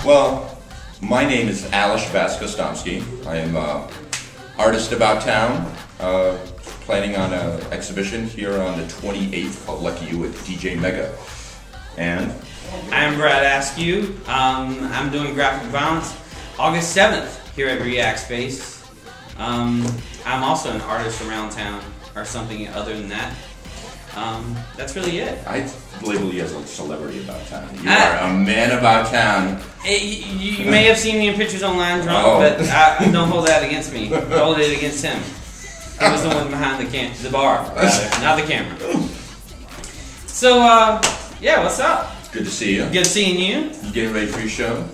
Well, my name is Bask. I am an artist about town, planning on an exhibition here on the 28th called Lucky You with DJ Mega. And I'm B.Askew. I'm doing graphic violence August 7th here at React Space. I'm also an artist around town, or something other than that. That's really it. I label you as a celebrity about town. You are a man about town. You may have seen me in pictures online drunk, but don't hold that against me. Hold it against him. He was the one behind the bar, not the camera. So, yeah, what's up? Good to see you. Good seeing you. You getting ready for your show?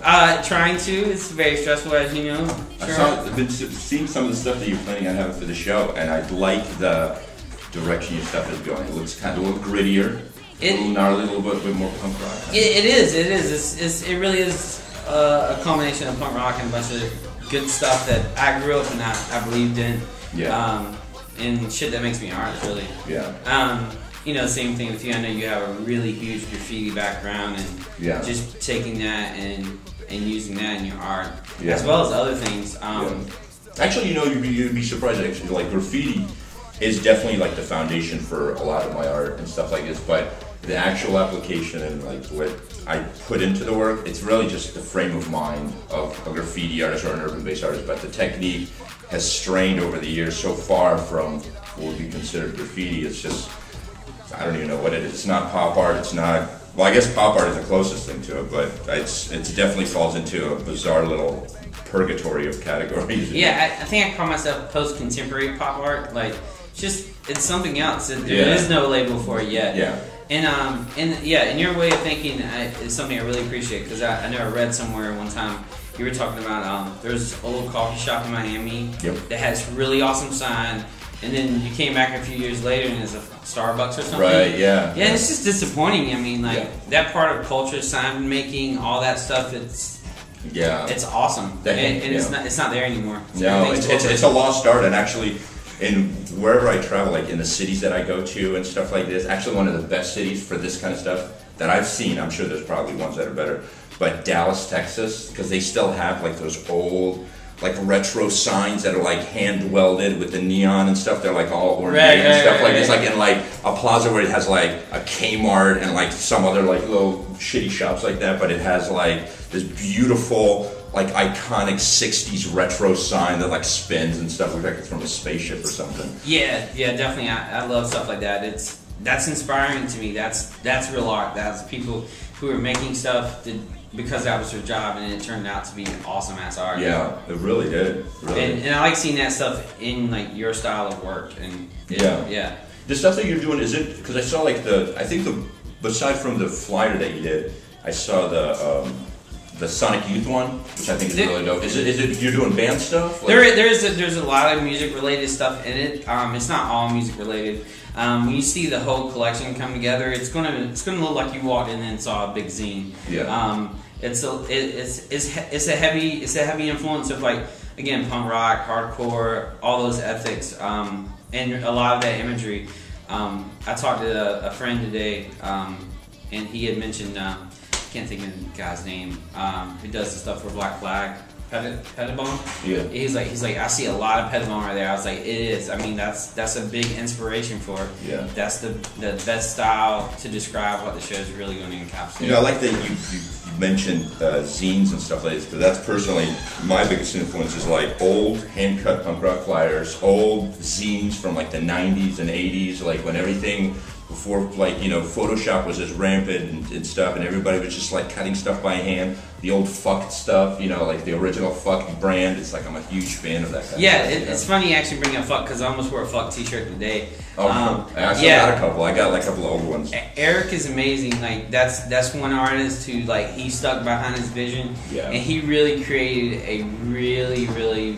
Trying to. It's very stressful, as you know. Sure. I've been seeing some of the stuff that you're planning on having for the show, and I like the direction your stuff is going. It looks kind of a little grittier, a little gnarly, a little bit more punk rock. It is. It really is a combination of punk rock and a bunch of good stuff that I grew up and I believed in. Yeah. And shit that makes me art, really. Yeah. You know, same thing with you. I know you have a really huge graffiti background, and just taking that and using that in your art, as well as other things. Actually, you know, you'd be surprised. Actually, like graffiti is definitely like the foundation for a lot of my art and stuff like this. But the actual application and like what I put into the work, it's really just the frame of mind of a graffiti artist or an urban-based artist. But the technique has strained over the years so far from what would be considered graffiti. It's just, I don't even know what it is. It's not pop art. It's not. Well, I guess pop art is the closest thing to it, but it definitely falls into a bizarre little purgatory of categories. Yeah, I think I call myself post-contemporary pop art. Like, it's something else. There is no label for it yet. Yeah. And your way of thinking is something I really appreciate, because I know I read somewhere one time you were talking about there's a little coffee shop in Miami that has a really awesome sign. And then you came back a few years later and it's a Starbucks or something. Right, yeah. Yeah, it's just disappointing. I mean, like, that part of culture, sign making, all that stuff, it's awesome. And it's not there anymore. No, it's a lost art. And actually, wherever I travel, like in the cities that I go to and stuff like this, actually one of the best cities for this kind of stuff that I've seen, I'm sure there's probably ones that are better, but Dallas, Texas, because they still have like those old, like retro signs that are like hand welded with the neon and stuff. They're like all ornate and stuff like this. Like in like a plaza where it has like a Kmart and like some other like little shitty shops like that, but it has like this beautiful like iconic 60s retro sign that like spins and stuff. Looks like it's from a spaceship or something. Yeah, definitely. I love stuff like that. That's inspiring to me. That's real art. That's people who are making stuff because that was their job, and it turned out to be awesome ass art. Yeah, it really did. Really. And I like seeing that stuff in like your style of work. And yeah. The stuff that you're doing, is it? Because I saw like aside from the flyer that you did, I saw the Sonic Youth one, which I think is really dope. Is it you're doing band stuff? Like, there's a lot of music related stuff in it. It's not all music related. When you see the whole collection come together, it's gonna look like you walked in and saw a big zine. Yeah. It's a heavy influence of, like, again, punk rock, hardcore, all those ethics, and a lot of that imagery. I talked to a friend today, and he had mentioned, can't think of the guy's name, who does the stuff for Black Flag, Pettibone. Yeah. He's like, I see a lot of Pettibone right there. I was like, it is. I mean, that's a big inspiration for it. Yeah. That's the best style to describe what the show is really going to encapsulate. You know, I like that you mentioned zines and stuff like this, because that's personally my biggest influence is like old hand-cut punk rock flyers, old zines from like the 90s and 80s, like when everything before, like, you know, Photoshop was as rampant and stuff, and everybody was just like cutting stuff by hand. The old fuck stuff, you know, like the original fuck brand. It's like I'm a huge fan of that kind of stuff. It's funny you actually bring up fuck, because I almost wore a fuck t-shirt today. I actually got a couple. I got like a couple of old ones. Eric is amazing. Like that's one artist who, like, he stuck behind his vision, and he really created a really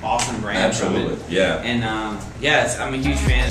awesome brand. Absolutely, from it. Yeah. And I'm a huge fan.